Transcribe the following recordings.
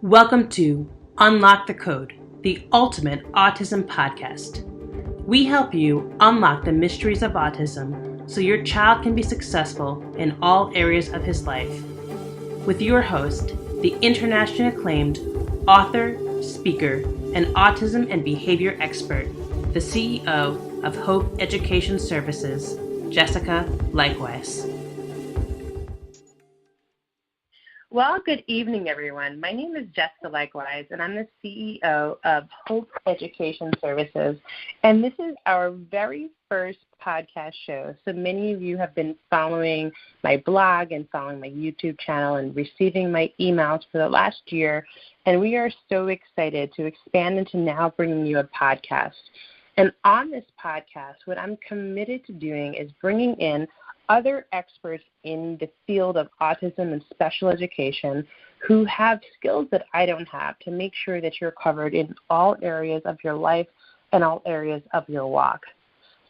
Welcome to Unlock the Code, the ultimate autism podcast. We help you unlock the mysteries of autism so your child can be successful in all areas of his life. With your host, the internationally acclaimed author, speaker, and autism and behavior expert, the CEO of Hope Education Services, Jessica Leichtweisz. Well, good evening, everyone. My name is Jessica Leichtweisz, and I'm the CEO of Hope Education Services. And this is our very first podcast show. So many of you have been following my blog and following my YouTube channel and receiving my emails for the last year. And we are so excited to expand into now bringing you a podcast. And on this podcast, what I'm committed to doing is bringing in other experts in the field of autism and special education who have skills that I don't have to make sure that you're covered in all areas of your life and all areas of your walk.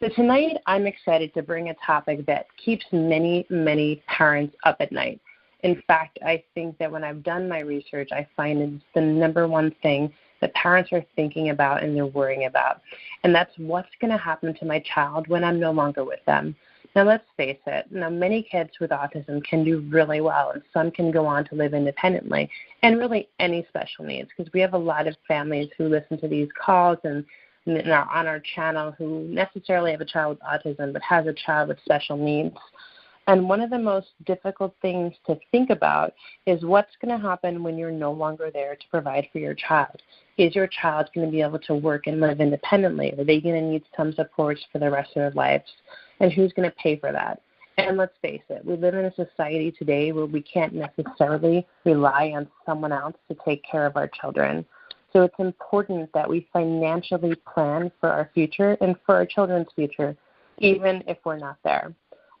So tonight I'm excited to bring a topic that keeps many, many parents up at night. In fact, I think that when I've done my research, I find it's the number one thing that parents are thinking about and they're worrying about. And that's what's going to happen to my child when I'm no longer with them. Now, let's face it, many kids with autism can do really well, and some can go on to live independently, and really any special needs, because we have a lot of families who listen to these calls and are on our channel who necessarily have a child with autism but has a child with special needs. And one of the most difficult things to think about is what's going to happen when you're no longer there to provide for your child. Is your child going to be able to work and live independently? Are they going to need some supports for the rest of their lives? And who's going to pay for that? And let's face it, we live in a society today where we can't necessarily rely on someone else to take care of our children. So it's important that we financially plan for our future and for our children's future, even if we're not there.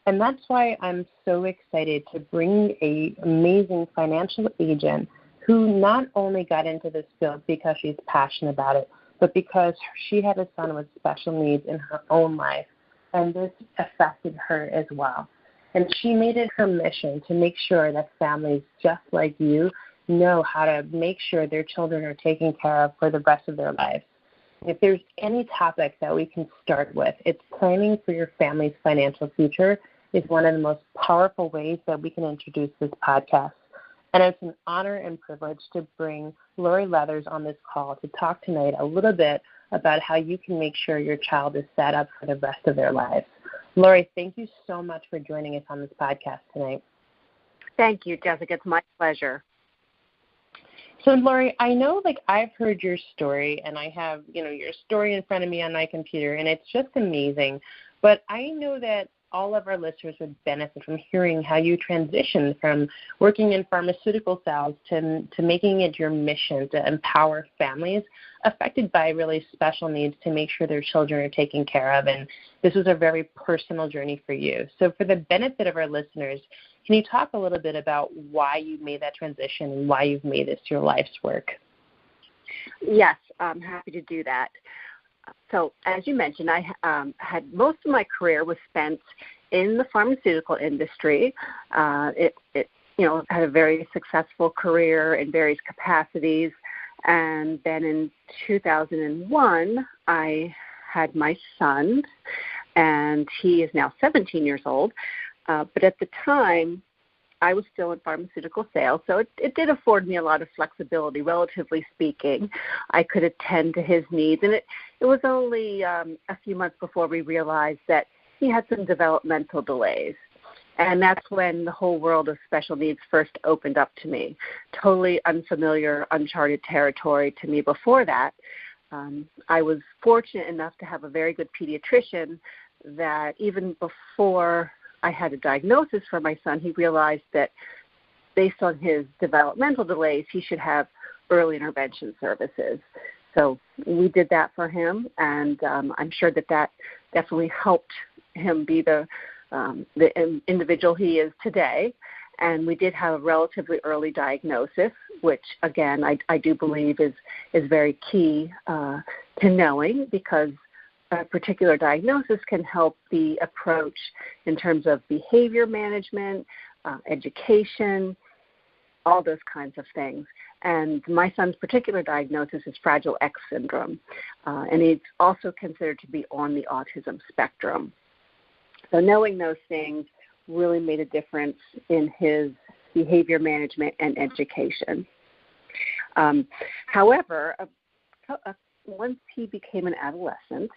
And that's why I'm so excited to bring an amazing financial agent who not only got into this field because she's passionate about it, but because she had a son with special needs in her own life. And this affected her as well. And she made it her mission to make sure that families just like you know how to make sure their children are taken care of for the rest of their lives. If there's any topic that we can start with, it's planning for your family's financial future is one of the most powerful ways that we can introduce this podcast. And it's an honor and privilege to bring Lori Leathers on this call to talk tonight a little bit about how you can make sure your child is set up for the rest of their lives. Lori, thank you so much for joining us on this podcast tonight. Thank you, Jessica. It's my pleasure. So, Lori, I know, I've heard your story, and I have, your story in front of me on my computer, and it's just amazing. But I know that all of our listeners would benefit from hearing how you transitioned from working in pharmaceutical sales to making it your mission to empower families affected by really special needs to make sure their children are taken care of. And this was a very personal journey for you. So for the benefit of our listeners, can you talk a little bit about why you made that transition and why you've made this your life's work? Yes, I'm happy to do that. So as you mentioned, I had most of my career was spent in the pharmaceutical industry. It had a very successful career in various capacities. And then in 2001, I had my son, and he is now 17 years old. But at the time, I was still in pharmaceutical sales, so it did afford me a lot of flexibility, relatively speaking. I could attend to his needs, and it was only a few months before we realized that he had some developmental delays. And that's when the whole world of special needs first opened up to me. Totally unfamiliar, uncharted territory to me before that. I was fortunate enough to have a very good pediatrician that even before I had a diagnosis for my son, he realized that based on his developmental delays, he should have early intervention services. So we did that for him, and I'm sure that definitely helped him be the individual he is today. And we did have a relatively early diagnosis, which, again, I do believe is very key to knowing, because a particular diagnosis can help the approach in terms of behavior management, education, all those kinds of things. And my son's particular diagnosis is Fragile X syndrome, and he's also considered to be on the autism spectrum. So knowing those things really made a difference in his behavior management and education. However, once he became an adolescent,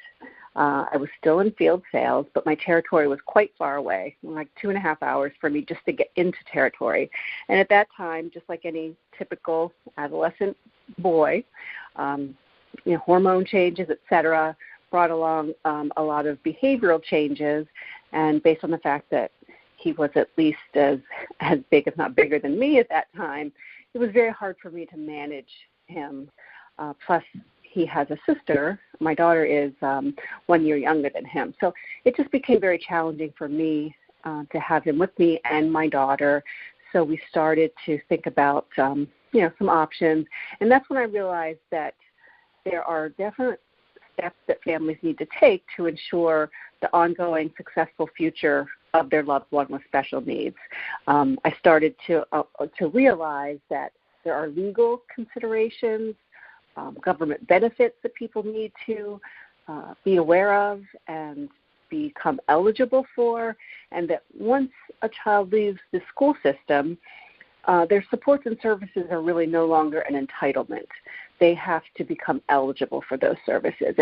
I was still in field sales, but my territory was quite far away, like 2.5 hours for me just to get into territory. And at that time, just like any typical adolescent boy, hormone changes, et cetera, brought along a lot of behavioral changes. And based on the fact that he was at least as big, if not bigger than me at that time, it was very hard for me to manage him. Plus, he has a sister. My daughter is 1 year younger than him. So it just became very challenging for me to have him with me and my daughter. So we started to think about, some options. And that's when I realized that there are definite steps that families need to take to ensure the ongoing successful future of their loved one with special needs. I started to realize that there are legal considerations, government benefits that people need to be aware of and become eligible for, and that once a child leaves the school system, their supports and services are really no longer an entitlement. They have to become eligible for those services.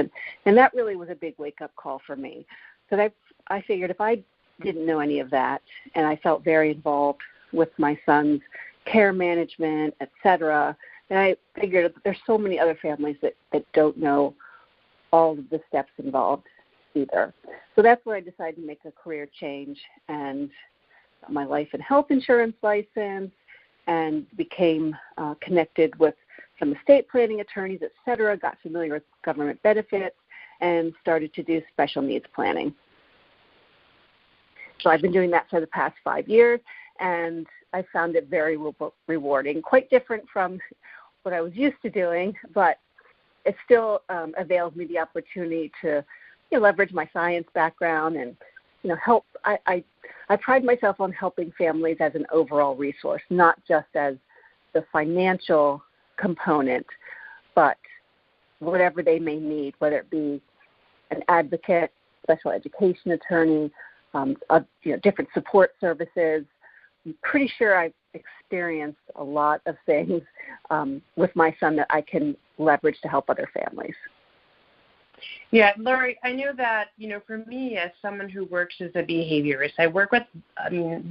And that really was a big wake-up call for me. So I figured if I didn't know any of that, and I felt very involved with my son's care management, et cetera, and I figured there's so many other families that don't know all of the steps involved either. So that's where I decided to make a career change and got my life and health insurance license and became connected with some estate planning attorneys, et cetera, got familiar with government benefits, and started to do special needs planning. So I've been doing that for the past 5 years, and I found it very rewarding, quite different from what I was used to doing, but it still avails me the opportunity to leverage my science background and help. I pride myself on helping families as an overall resource, not just as the financial component, but whatever they may need, whether it be an advocate, special education attorney, different support services. I'm pretty sure I've experienced a lot of things with my son that I can leverage to help other families. Yeah, Lori, I know that, for me as someone who works as a behaviorist, I work with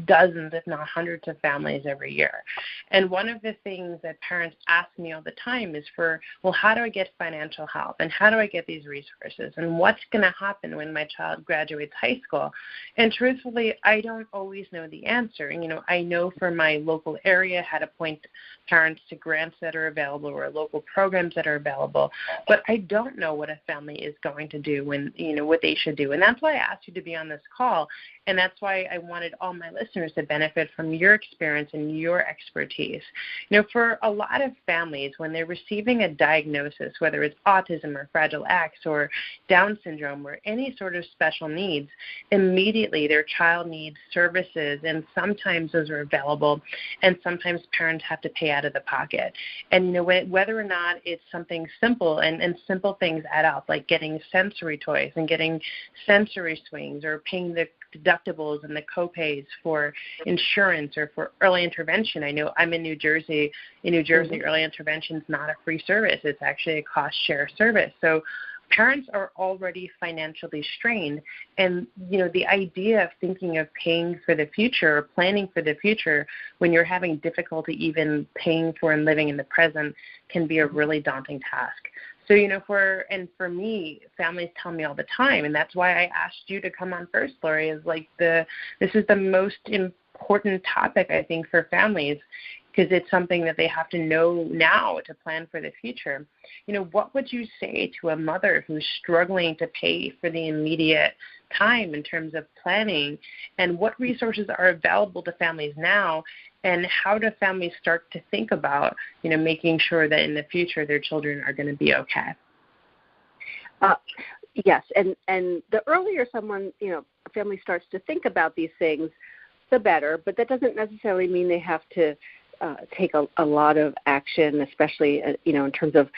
dozens, if not hundreds of families every year. And one of the things that parents ask me all the time is how do I get financial help? And how do I get these resources? And what's going to happen when my child graduates high school? And truthfully, I don't always know the answer. I know for my local area how to point parents to grants that are available or local programs that are available, but I don't know what a family is going to do when, what they should do. And that's why I asked you to be on this call. And that's why I wanted all my listeners to benefit from your experience and your expertise. For a lot of families, when they're receiving a diagnosis, whether it's autism or Fragile X or Down syndrome or any sort of special needs, immediately their child needs services, and sometimes those are available, and sometimes parents have to pay out of the pocket. And whether or not it's something simple, and simple things add up, like getting sensory toys and getting sensory swings, or paying the deductibles and the copays for insurance or for early intervention. I know I'm in New Jersey. In New Jersey, early intervention is not a free service. It's actually a cost share service. So parents are already financially strained, and the idea of thinking of paying for the future or planning for the future when you're having difficulty even paying for and living in the present can be a really daunting task. So, for me, families tell me all the time, and that's why I asked you to come on first, Lori, this is the most important topic, I think, for families, because it's something that they have to know now to plan for the future. What would you say to a mother who's struggling to pay for the immediate time in terms of planning, and what resources are available to families now, and how do families start to think about, making sure that in the future their children are going to be okay? Yes, and the earlier a family starts to think about these things, the better, but that doesn't necessarily mean they have to take a lot of action, especially, in terms of,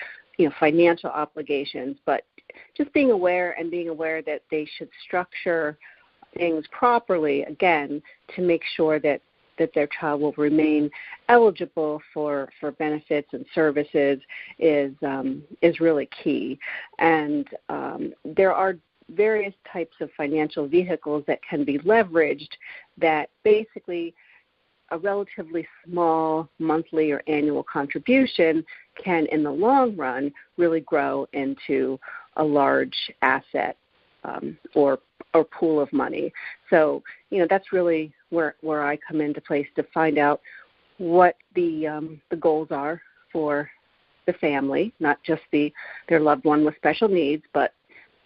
financial obligations, but just being aware that they should structure things properly, again, to make sure that their child will remain eligible for benefits and services is really key. And there are various types of financial vehicles that can be leveraged that basically a relatively small monthly or annual contribution can, in the long run, really grow into a large asset or pool of money. So, that's really where I come into place to find out what the goals are for the family, not just their loved one with special needs, but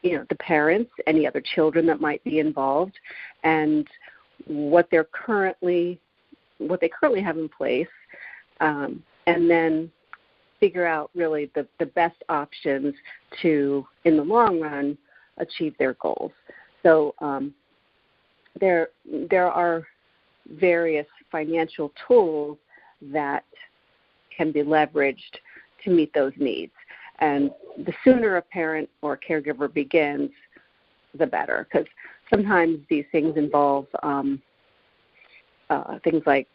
the parents, any other children that might be involved, and what they currently have in place, and then figure out really the best options to, in the long run, achieve their goals. So there are various financial tools that can be leveraged to meet those needs. And the sooner a parent or a caregiver begins, the better, because sometimes these things involve things like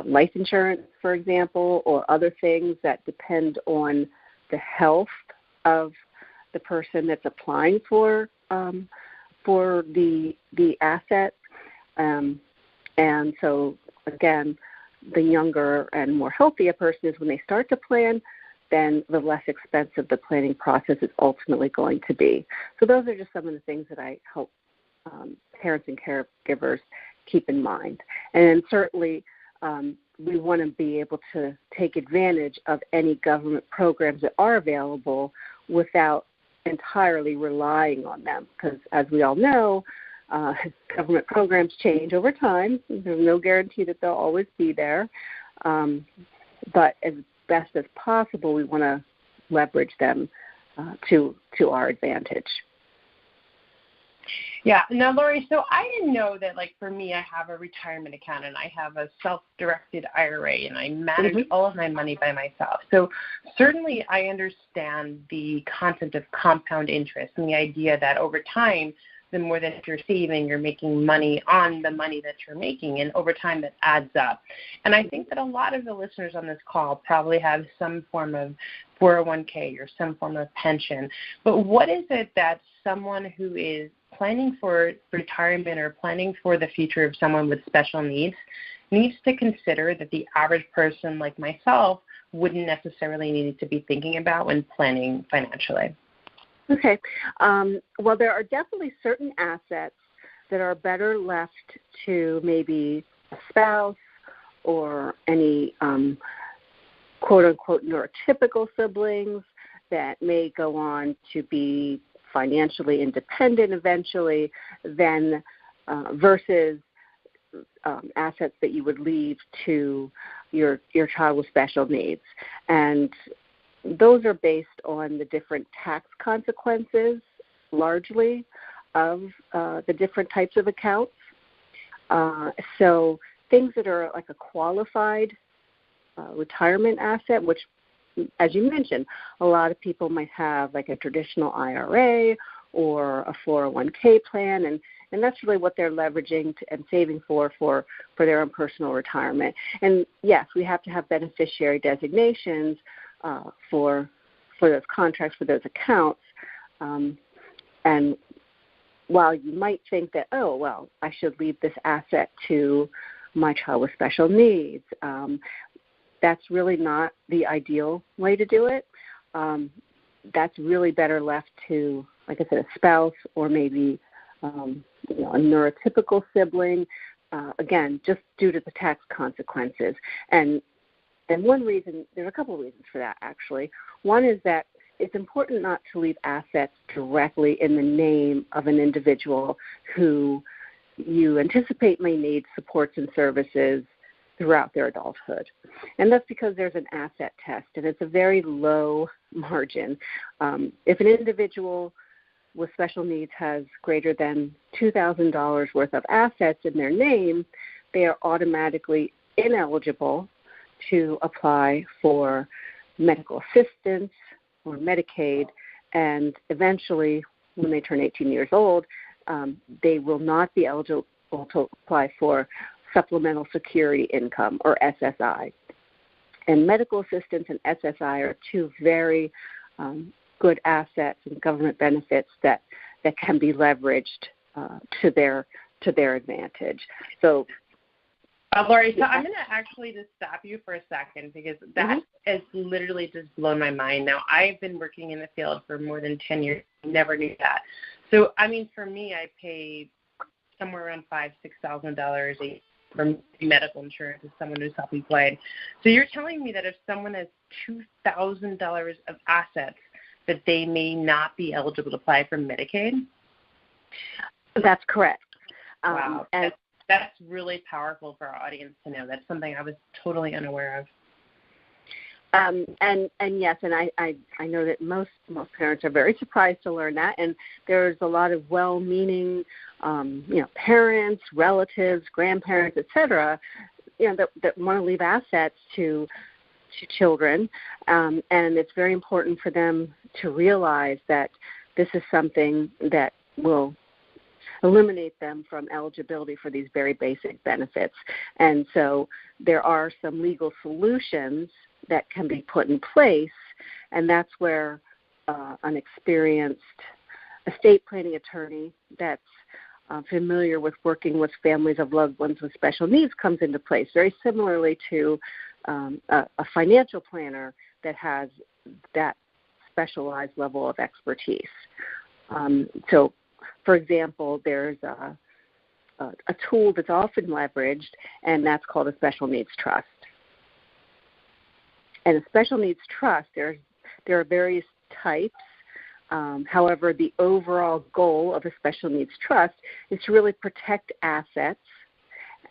life insurance, for example, or other things that depend on the health of the person that's applying for the asset. And so, again, the younger and more healthy a person is when they start to plan, then the less expensive the planning process is ultimately going to be. So those are just some of the things that I hope parents and caregivers keep in mind. And certainly we want to be able to take advantage of any government programs that are available without entirely relying on them, because as we all know, government programs change over time. There's no guarantee that they'll always be there. But as best as possible, we want to leverage them to our advantage. Yeah. Now, Lori, so I didn't know that, like, for me, I have a retirement account and I have a self-directed IRA and I manage all of my money by myself. So certainly I understand the concept of compound interest and the idea that over time, the more that you're saving, you're making money on the money that you're making, and over time that adds up. And I think that a lot of the listeners on this call probably have some form of 401k or some form of pension. But what is it that someone who is planning for retirement or planning for the future of someone with special needs to consider that the average person like myself wouldn't necessarily need to be thinking about when planning financially? Okay. Well, there are definitely certain assets that are better left to maybe a spouse or any quote-unquote neurotypical siblings that may go on to be financially independent eventually, than versus assets that you would leave to your child with special needs. And those are based on the different tax consequences, largely, of the different types of accounts. So things that are like a qualified retirement asset, which, as you mentioned, a lot of people might have like a traditional IRA or a 401k plan, and that's really what they're leveraging and saving for their own personal retirement. And yes, we have to have beneficiary designations for those contracts, for those accounts. And while you might think that, oh, well, I should leave this asset to my child with special needs, that's really not the ideal way to do it. That's really better left to, like I said, a spouse or maybe a neurotypical sibling, again, just due to the tax consequences. And one reason, there's a couple of reasons for that, actually. One is that it's important not to leave assets directly in the name of an individual who you anticipate may need supports and services throughout their adulthood. And that's because there's an asset test, and it's a very low margin. If an individual with special needs has greater than $2,000 worth of assets in their name, they are automatically ineligible to apply for medical assistance or Medicaid, and eventually, when they turn 18 years old, they will not be eligible to apply for supplemental security income, or SSI. And medical assistance and SSI are two very good assets and government benefits that can be leveraged to their advantage. So, Lori, so I'm going to actually just stop you for a second, because that has literally just blown my mind. Now, I've been working in the field for more than 10 years. Never knew that. So, I mean, for me, I pay somewhere around $5,000-$6,000 a year for medical insurance as someone who's self-employed. So you're telling me that if someone has $2,000 of assets, that they may not be eligible to apply for Medicaid? That's correct. Wow. And that's really powerful for our audience to know. That's something I was totally unaware of. And yes, and I know that most parents are very surprised to learn that, and there's a lot of well-meaning, parents, relatives, grandparents, etc., that want to leave assets to children, and it's very important for them to realize that this is something that will eliminate them from eligibility for these very basic benefits. And so there are some legal solutions that can be put in place, and that's where an experienced estate planning attorney that's familiar with working with families of loved ones with special needs comes into place, very similarly to a financial planner that has that specialized level of expertise. So, for example, there's a tool that's often leveraged, and that's called a special needs trust. And a special needs trust, there are various types. However, the overall goal of a special needs trust is to really protect assets,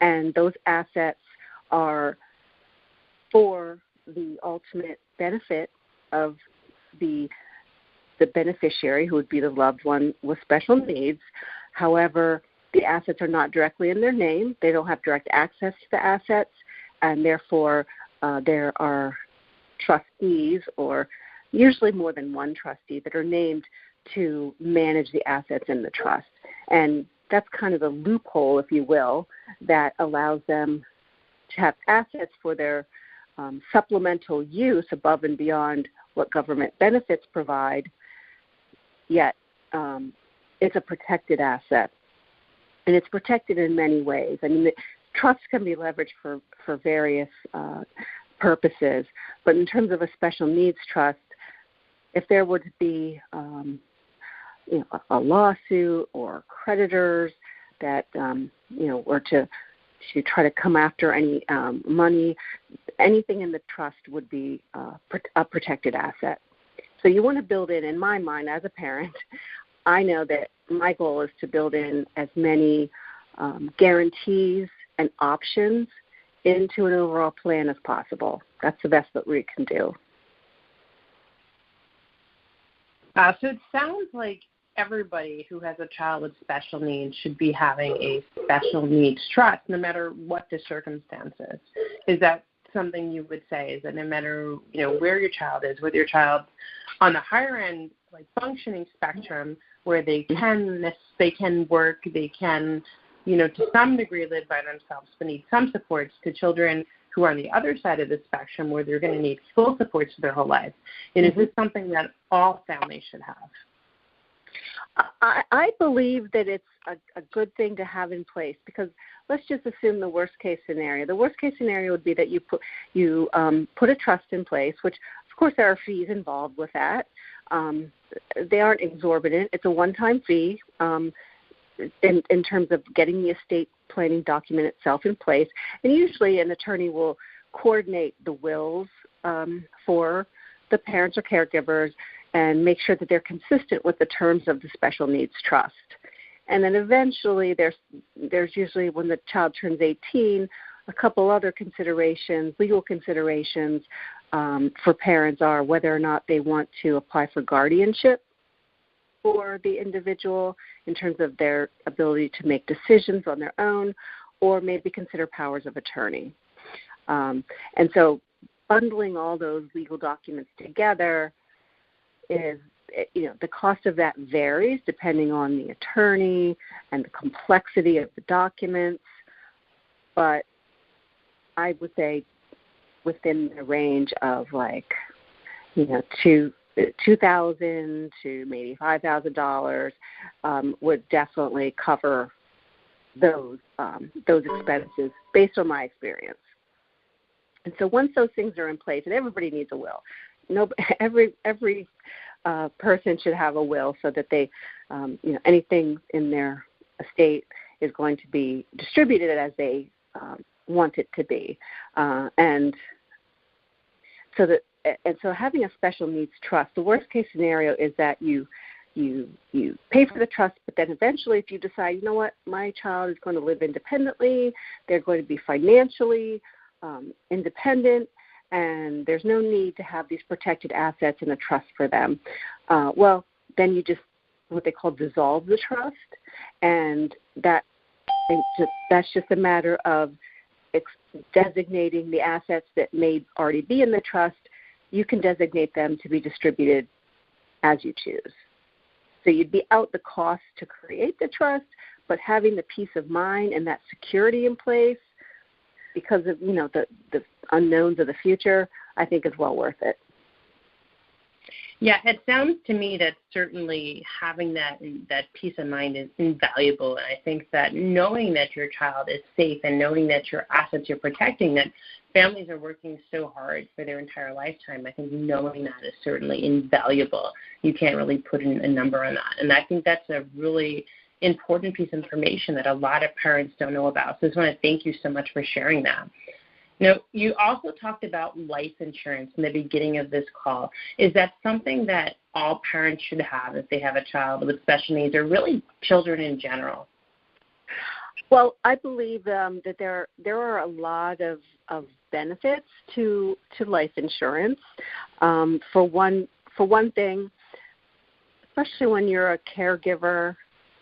and those assets are for the ultimate benefit of the beneficiary, who would be the loved one with special needs. However, the assets are not directly in their name. They don't have direct access to the assets, and therefore there are trustees, or usually more than one trustee, that are named to manage the assets in the trust. And that's kind of the loophole, if you will, that allows them to have assets for their supplemental use above and beyond what government benefits provide, yet it's a protected asset. And it's protected in many ways. I mean, the trusts can be leveraged for various purposes, but in terms of a special needs trust, if there were to be a lawsuit or creditors that were to try to come after any money, anything in the trust would be a protected asset. So you want to build in my mind, as a parent, I know that my goal is to build in as many guarantees and options into an overall plan as possible. That's the best that we can do. So it sounds like everybody who has a child with special needs should be having a special needs trust, no matter what the circumstances. Is that something you would say? Is that no matter where your child is, whether your child's on the higher end, like functioning spectrum, where they can work, they can to some degree live by themselves, but need some supports, to children who are on the other side of the spectrum, where they're going to need full supports for their whole life? And is this something that all families should have? I believe that it's a good thing to have in place, because let's just assume the worst case scenario. The worst case scenario would be that you put a trust in place, which of course there are fees involved with that. They aren't exorbitant. It's a one-time fee in terms of getting the estate planning document itself in place. And usually an attorney will coordinate the wills for the parents or caregivers and make sure that they're consistent with the terms of the special needs trust. And then eventually there's usually, when the child turns 18, a couple other considerations, legal considerations for parents are whether or not they want to apply for guardianship for the individual in terms of their ability to make decisions on their own, or maybe consider powers of attorney. And so bundling all those legal documents together is, the cost of that varies depending on the attorney and the complexity of the documents. But I would say within the range of $2,000 to maybe $5,000 would definitely cover those expenses based on my experience. And so once those things are in place, and everybody needs a will. Every person should have a will so that they, anything in their estate is going to be distributed as they want it to be, and so having a special needs trust. The worst case scenario is that you pay for the trust, but then eventually, if you decide, my child is going to live independently, they're going to be financially independent, and there's no need to have these protected assets in a trust for them. Well, then you just what they call dissolve the trust, and that's just a matter of designating the assets that may already be in the trust. You can designate them to be distributed as you choose. So you'd be out the cost to create the trust, but having the peace of mind and that security in place because of the unknowns of the future, I think is well worth it. Yeah, it sounds to me that certainly having that peace of mind is invaluable. And I think that knowing that your child is safe and knowing that your assets you're protecting, that families are working so hard for their entire lifetime, I think knowing that is certainly invaluable. You can't really put a number on that. And I think that's a really important piece of information that a lot of parents don't know about. So I just want to thank you so much for sharing that. You also talked about life insurance in the beginning of this call. Is that something that all parents should have if they have a child with special needs, or really children in general? Well, I believe that there are a lot of benefits to life insurance. For one thing, especially when you're a caregiver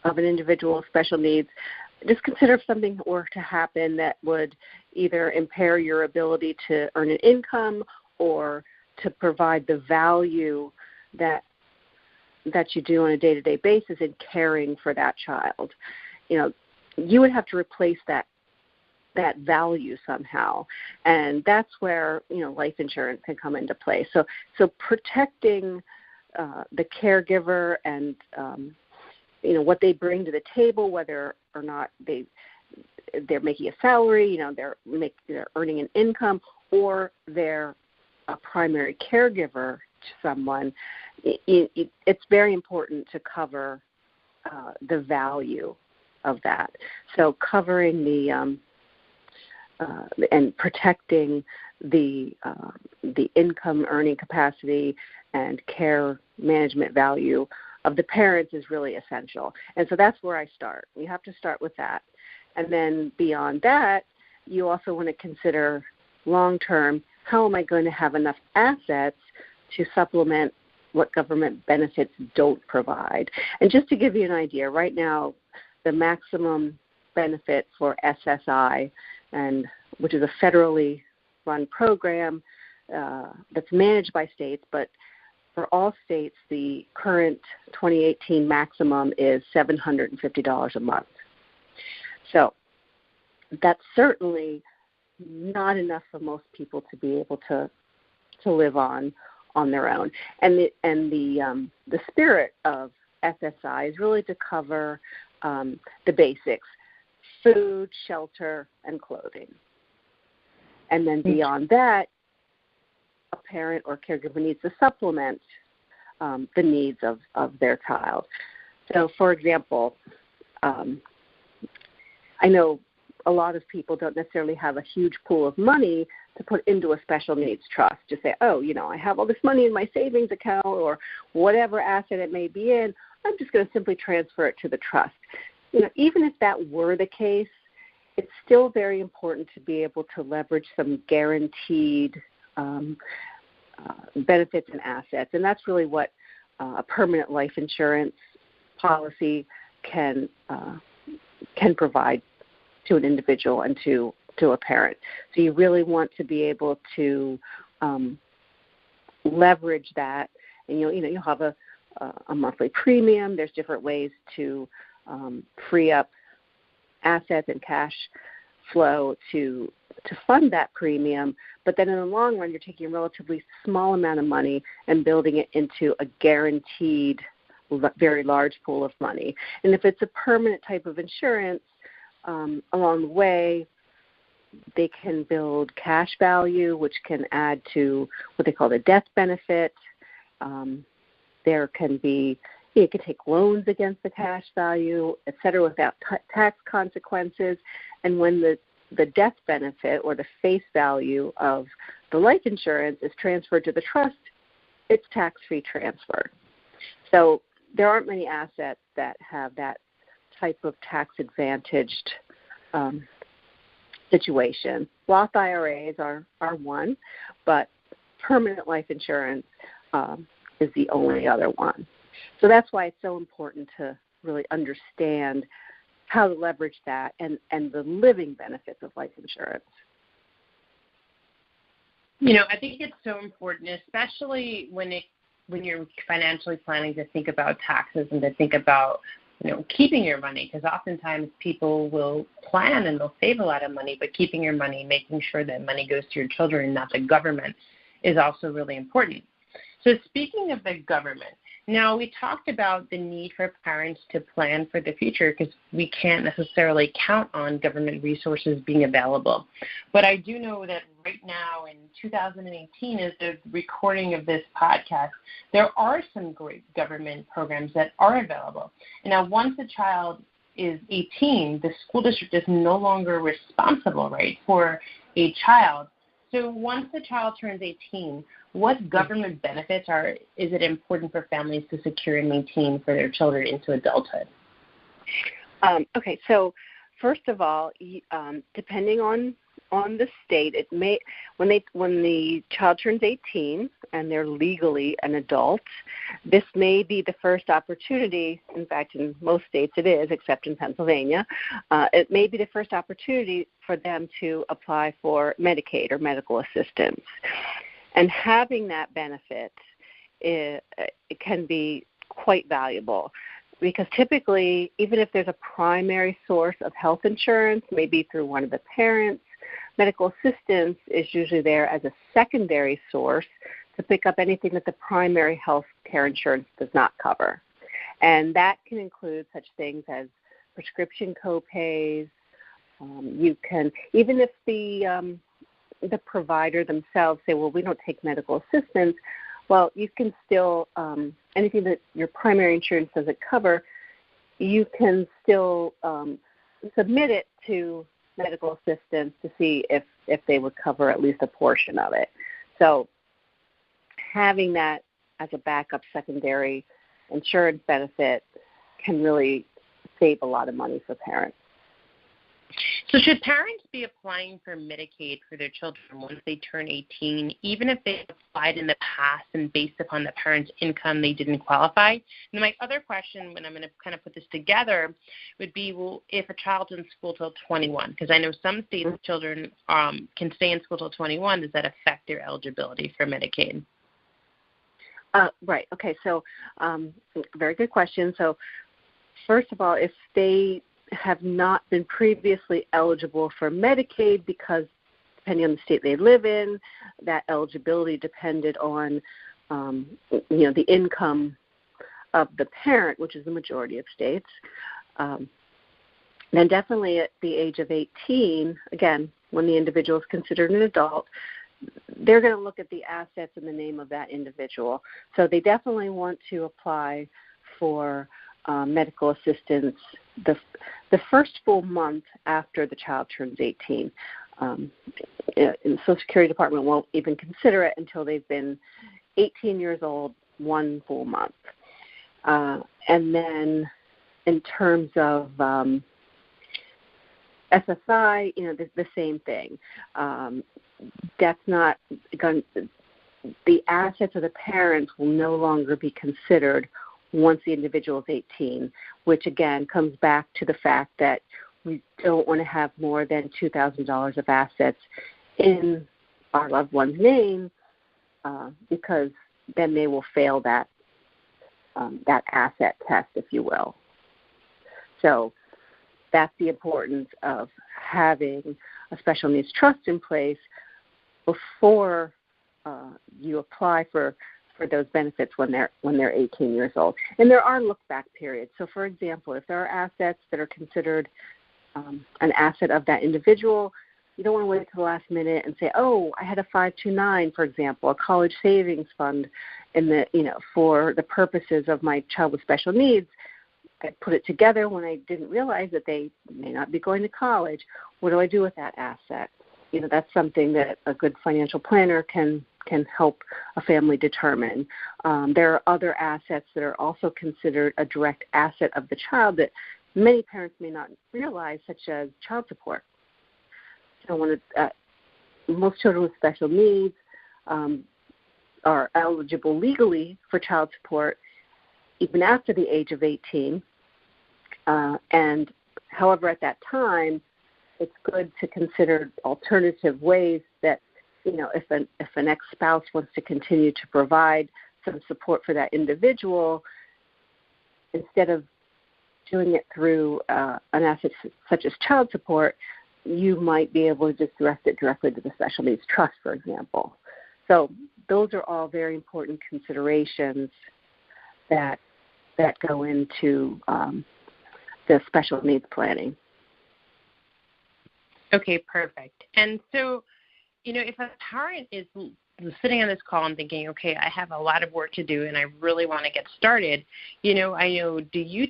of an individual with special needs, just consider if something were to happen that would either impair your ability to earn an income or to provide the value that you do on a day-to-day basis in caring for that child. You would have to replace that value somehow, and that's where life insurance can come into play. So protecting the caregiver and what they bring to the table, whether or not they're making a salary, they're earning an income, or they're a primary caregiver to someone, it's very important to cover the value of that. So covering the and protecting the income earning capacity and care management value of the parents is really essential. And so that's where I start. You have to start with that. And then beyond that, you also want to consider long-term, how am I going to have enough assets to supplement what government benefits don't provide? And just to give you an idea, right now, the maximum benefit for SSI, which is a federally run program that's managed by states, but for all states, the current 2018 maximum is $750 a month. So that's certainly not enough for most people to be able to live on their own. And the spirit of SSI is really to cover the basics: food, shelter, and clothing. And then beyond that, a parent or caregiver needs to supplement the needs of their child. So, for example, I know a lot of people don't necessarily have a huge pool of money to put into a special needs trust. Just say, I have all this money in my savings account or whatever asset it may be in, I'm just going to simply transfer it to the trust. Even if that were the case, it's still very important to be able to leverage some guaranteed benefits and assets. And that's really what a permanent life insurance policy can provide to an individual and to to a parent. So you really want to be able to leverage that, and you'll have a monthly premium. There's different ways to free up assets and cash flow to fund that premium, but then in the long run, you're taking a relatively small amount of money and building it into a guaranteed, very large pool of money. And if it's a permanent type of insurance, along the way, they can build cash value, which can add to what they call the death benefit. There can be, you can take loans against the cash value, et cetera, without tax consequences. And when the death benefit or the face value of the life insurance is transferred to the trust, it's tax-free transfer. So there aren't many assets that have that type of tax-advantaged situation. Roth IRAs are one, but permanent life insurance is the only other one. So that's why it's so important to really understand how to leverage that and the living benefits of life insurance. I think it's so important, especially when you're financially planning, to think about taxes and to think about keeping your money, because oftentimes people will plan and they'll save a lot of money, but keeping your money, making sure that money goes to your children and not the government, is also really important. So speaking of the government, now we talked about the need for parents to plan for the future because we can't necessarily count on government resources being available. But I do know that right now in 2018, as the recording of this podcast, there are some great government programs that are available. And now once a child is 18, the school district is no longer responsible, right, for a child. So once the child turns 18, what government benefits is it important for families to secure and maintain for their children into adulthood? Okay, so first of all, depending on the state, it may when the child turns 18 and they're legally an adult, this may be the first opportunity. In fact, in most states it is, except in Pennsylvania. It may be the first opportunity for them to apply for Medicaid or medical assistance. And having that benefit, it can be quite valuable because typically, even if there's a primary source of health insurance, maybe through one of the parents, medical assistance is usually there as a secondary source to pick up anything that the primary health care insurance does not cover. And that can include such things as prescription co-pays. You can, even if the provider themselves say, well, we don't take medical assistance, well, you can still, anything that your primary insurance doesn't cover, you can still submit it to medical assistance to see if they would cover at least a portion of it. So having that as a backup secondary insurance benefit can really save a lot of money for parents. So should parents be applying for Medicaid for their children once they turn 18, even if they applied in the past and based upon the parent's income they didn't qualify? And my other question, when I'm going to kind of put this together, would be, well, if a child's in school till 21, because I know some states children can stay in school till 21, does that affect their eligibility for Medicaid? Right. Okay. So very good question. So first of all, if they have not been previously eligible for Medicaid because, depending on the state they live in, that eligibility depended on, the income of the parent, which is the majority of states, then definitely at the age of 18, again, when the individual is considered an adult, they're going to look at the assets in the name of that individual. So they definitely want to apply for medical assistance the first full month after the child turns 18. And the Social Security Department won't even consider it until they've been 18 years old, 1 full month. And then in terms of SSI, the same thing. That's not going. The assets of the parents will no longer be considered once the individual is 18, which again comes back to the fact that we don't want to have more than $2,000 of assets in our loved one's name because then they will fail that asset test, if you will. So that's the importance of having a special needs trust in place before you apply for those benefits when they're 18 years old. And there are look-back periods. So, for example, if there are assets that are considered an asset of that individual, you don't want to wait till the last minute and say, oh, I had a 529, for example, a college savings fund for the purposes of my child with special needs. I put it together when I didn't realize that they may not be going to college. What do I do with that asset? That's something that a good financial planner can help a family determine. There are other assets that are also considered a direct asset of the child that many parents may not realize, such as child support. So most children with special needs are eligible legally for child support even after the age of 18. And however, at that time, it's good to consider alternative ways that, if an ex-spouse wants to continue to provide some support for that individual, instead of doing it through an asset such as child support, you might be able to just direct it directly to the special needs trust, for example. So those are all very important considerations that go into the special needs planning. Okay, perfect. And so, if a parent is sitting on this call and thinking, okay, I have a lot of work to do and I really want to get started, do you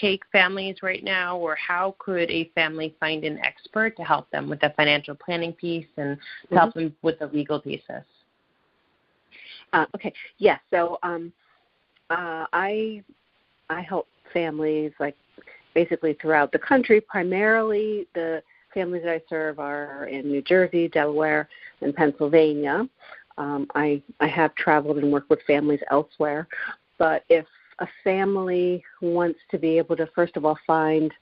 take families right now, or how could a family find an expert to help them with the financial planning piece and to help them with the legal pieces? Okay, yes. So I help families basically throughout the country. Primarily, the families that I serve are in New Jersey, Delaware, and Pennsylvania. I have traveled and worked with families elsewhere, but if a family wants to be able to, first of all, find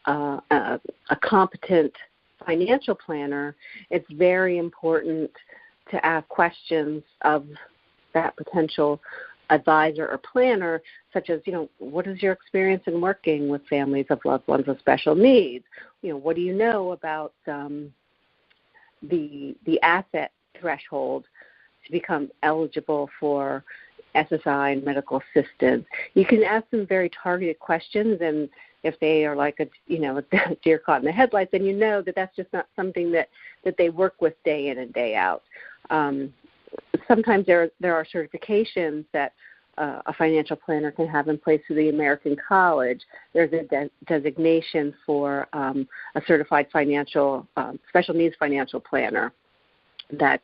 a competent financial planner, it's very important to ask questions of that potential advisor or planner, such as, what is your experience in working with families of loved ones with special needs? What do you know about the asset threshold to become eligible for SSI and medical assistance? You can ask them very targeted questions, and if they are like a deer caught in the headlights, then that that's just not something that they work with day in and day out. Sometimes there are certifications that a financial planner can have in place through the American College. There's a designation for a certified special needs financial planner that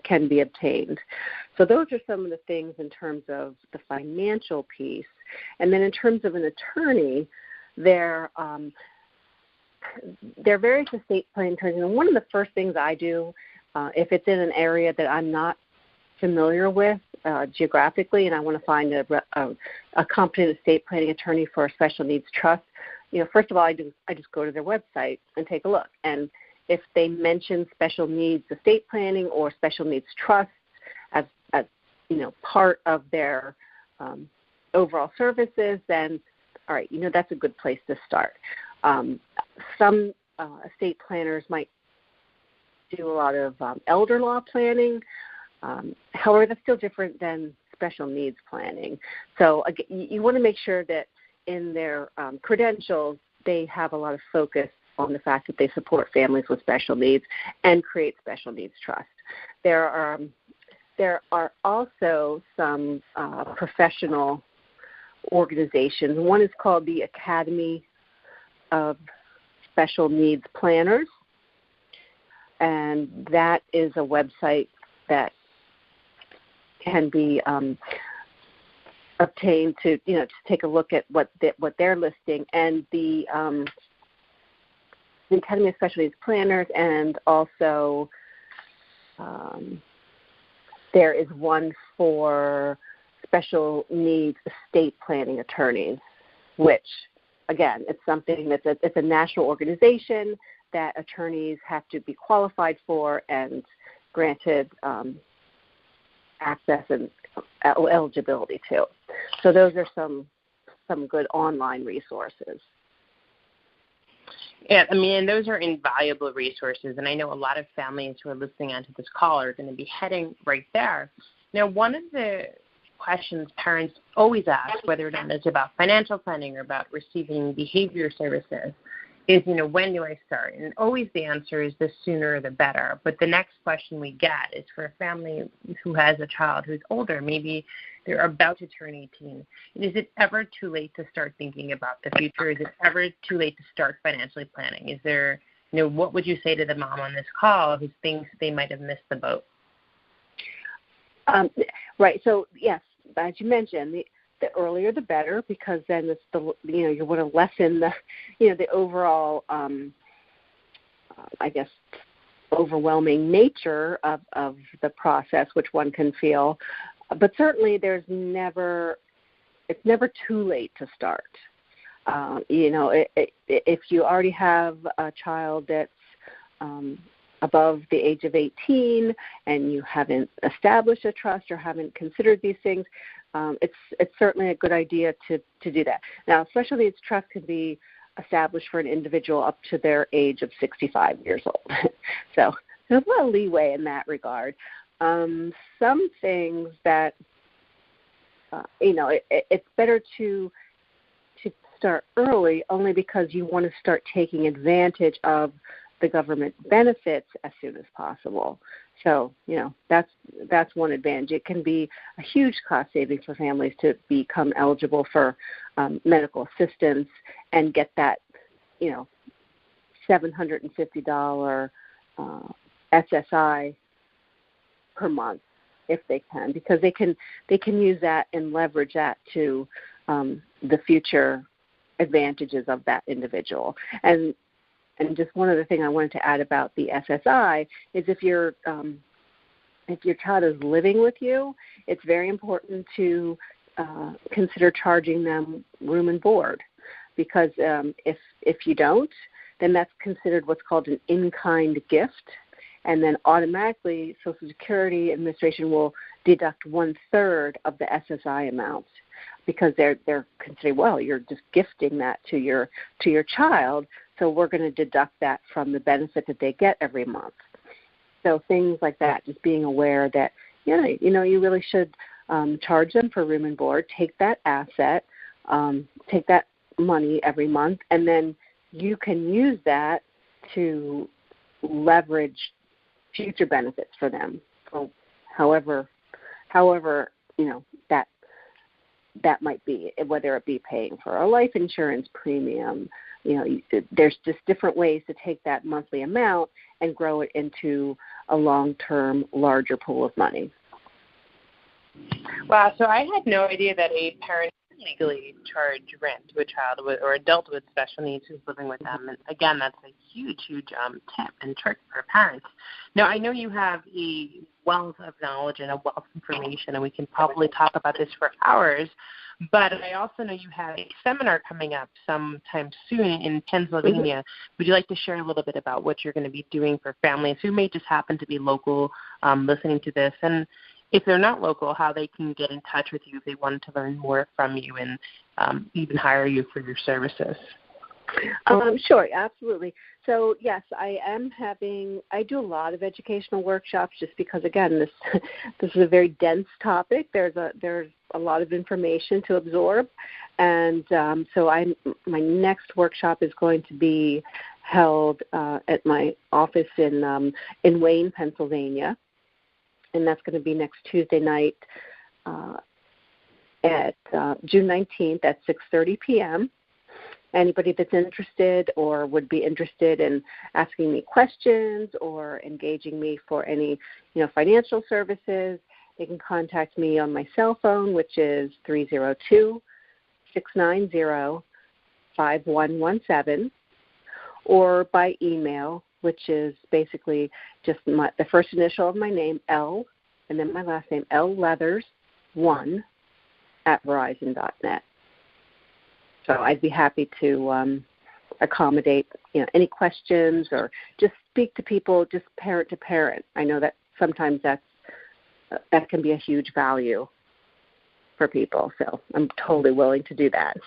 can be obtained. So those are some of the things in terms of the financial piece. And then in terms of an attorney, there are various estate planning attorneys. And one of the first things I do, if it's in an area that I'm not familiar with geographically, and I want to find a competent estate planning attorney for a special needs trust, first of all, I just go to their website and take a look. And if they mention special needs estate planning or special needs trusts as part of their overall services, then all right, that's a good place to start. Some estate planners might do a lot of elder law planning. However, that's still different than special needs planning. So again, you want to make sure that in their credentials they have a lot of focus on the fact that they support families with special needs and create special needs trust. There are also some professional organizations. One is called the Academy of Special Needs Planners, and that is a website that can be obtained to take a look at what they're listing, and the Academy of Special Needs Planners, and also there is one for special needs estate planning attorneys, which again, it's something it's a national organization that attorneys have to be qualified for and granted access and eligibility to. So those are some good online resources. Yeah, I mean, and those are invaluable resources, and I know a lot of families who are listening onto this call are going to be heading right there. Now, one of the questions parents always ask, whether it is about financial planning or about receiving behavior services, is, when do I start? And always the answer is the sooner the better. But the next question we get is for a family who has a child who's older, maybe they're about to turn 18. Is it ever too late to start thinking about the future? Is it ever too late to start financially planning? Is there, what would you say to the mom on this call who thinks they might have missed the boat? Right. So, yes, as you mentioned, the earlier the better, because then it's you want to lessen the overall overwhelming nature of the process, which one can feel. But certainly it's never too late to start. If you already have a child that's above the age of 18 and you haven't established a trust or haven't considered these things, it's certainly a good idea to do that. Now, special needs trust can be established for an individual up to their age of 65 years old. So there's a lot of leeway in that regard. Some things that, it's better to start early only because you want to start taking advantage of the government benefits as soon as possible. So, that's one advantage. It can be a huge cost savings for families to become eligible for medical assistance and get that, $750 SSI per month if they can, because they can use that and leverage that to the future advantages of that individual. And just one other thing I wanted to add about the SSI is if your child is living with you, it's very important to consider charging them room and board, because if you don't, then that's considered what's called an in-kind gift, and then automatically Social Security Administration will deduct 1/3 of the SSI amount, because they're considering, well, you're just gifting that to your child, so we're going to deduct that from the benefit that they get every month. So things like that, just being aware that, you really should charge them for room and board, take that asset, take that money every month, and then you can use that to leverage future benefits for them. So however that might be, whether it be paying for a life insurance premium, there's just different ways to take that monthly amount and grow it into a long-term, larger pool of money. Wow, so I had no idea that a parent can legally charge rent to a child or adult with special needs who's living with them. And again, that's a huge tip and trick for parents. Now, I know you have a wealth of knowledge and a wealth of information, and we can probably talk about this for hours, but I also know you have a seminar coming up sometime soon in Pennsylvania. Would you like to share a little bit about what you're going to be doing for families who may just happen to be local listening to this, and if they're not local, how they can get in touch with you if they wanted to learn more from you and even hire you for your services? Sure, absolutely. So, yes, I do a lot of educational workshops just because, again, this is a very dense topic. There's a lot of information to absorb. And so my next workshop is going to be held at my office in Wayne, Pennsylvania. And that's going to be next Tuesday night at June 19th at 6:30 p.m. Anybody that's interested or would be interested in asking me questions or engaging me for any, financial services, they can contact me on my cell phone, which is 302-690-5117, or by email, which is basically just the first initial of my name, L, and then my last name, LLeathers1 @verizon.net. So I'd be happy to accommodate any questions or just speak to people, just parent to parent. I know that sometimes that can be a huge value for people, so I'm totally willing to do that.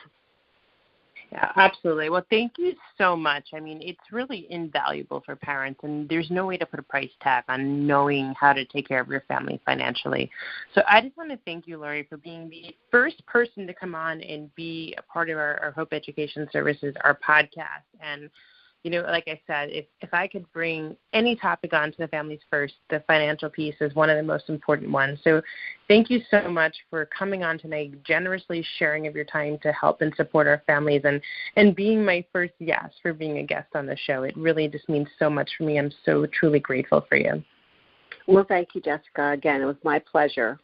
Yeah, absolutely. Well, thank you so much. I mean, it's really invaluable for parents, and there's no way to put a price tag on knowing how to take care of your family financially. So I just want to thank you, Lori, for being the first person to come on and be a part of our Hope Education Services, our podcast. And like I said, if I could bring any topic on to the families first, the financial piece is one of the most important ones. So thank you so much for coming on tonight, generously sharing of your time to help and support our families, and being my first yes for being a guest on the show. It really just means so much for me. I'm so truly grateful for you. Well, thank you, Jessica. Again, it was my pleasure.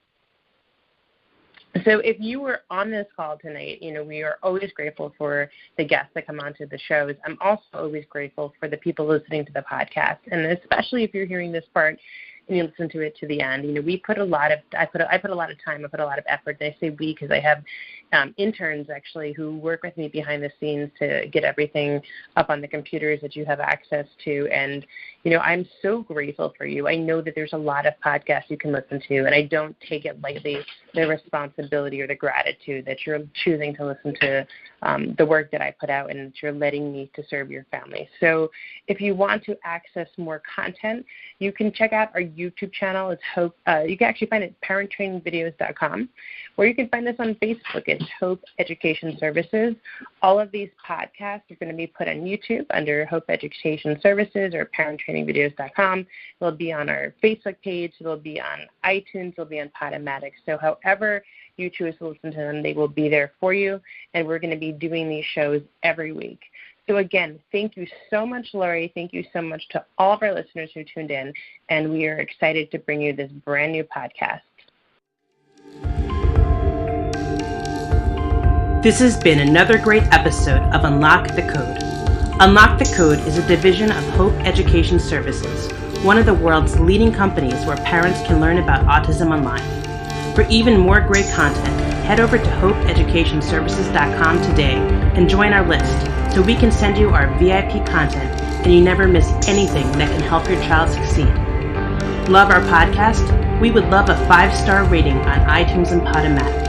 So if you were on this call tonight, we are always grateful for the guests that come onto the shows. I'm also always grateful for the people listening to the podcast, and especially if you're hearing this part and you listen to it to the end. We put a lot of I put a lot of time, I put a lot of effort. And I say we because I have interns actually who work with me behind the scenes to get everything up on the computers that you have access to. And I'm so grateful for you. I know that there's a lot of podcasts you can listen to, and I don't take it lightly, the responsibility or the gratitude that you're choosing to listen to the work that I put out and that you're letting me to serve your family. So if you want to access more content, you can check out our YouTube channel. It's Hope. You can actually find it at parenttrainingvideos.com, or you can find us on Facebook. It's Hope Education Services. All of these podcasts are going to be put on YouTube under Hope Education Services or parenttrainingvideos.com. They'll be on our Facebook page. They'll be on iTunes. They'll be on Podomatic. So however you choose to listen to them, they will be there for you, and we're going to be doing these shows every week. So again, thank you so much, Lori. Thank you so much to all of our listeners who tuned in, and we are excited to bring you this brand new podcast. This has been another great episode of Unlock the Code. Unlock the Code is a division of Hope Education Services, one of the world's leading companies where parents can learn about autism online. For even more great content, head over to hopeeducationservices.com today and join our list so we can send you our VIP content and you never miss anything that can help your child succeed. Love our podcast? We would love a 5-star rating on iTunes and Podomatic.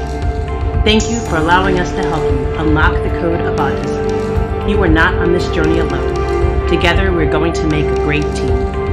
Thank you for allowing us to help you unlock the code of autism. You are not on this journey alone. Together, we're going to make a great team.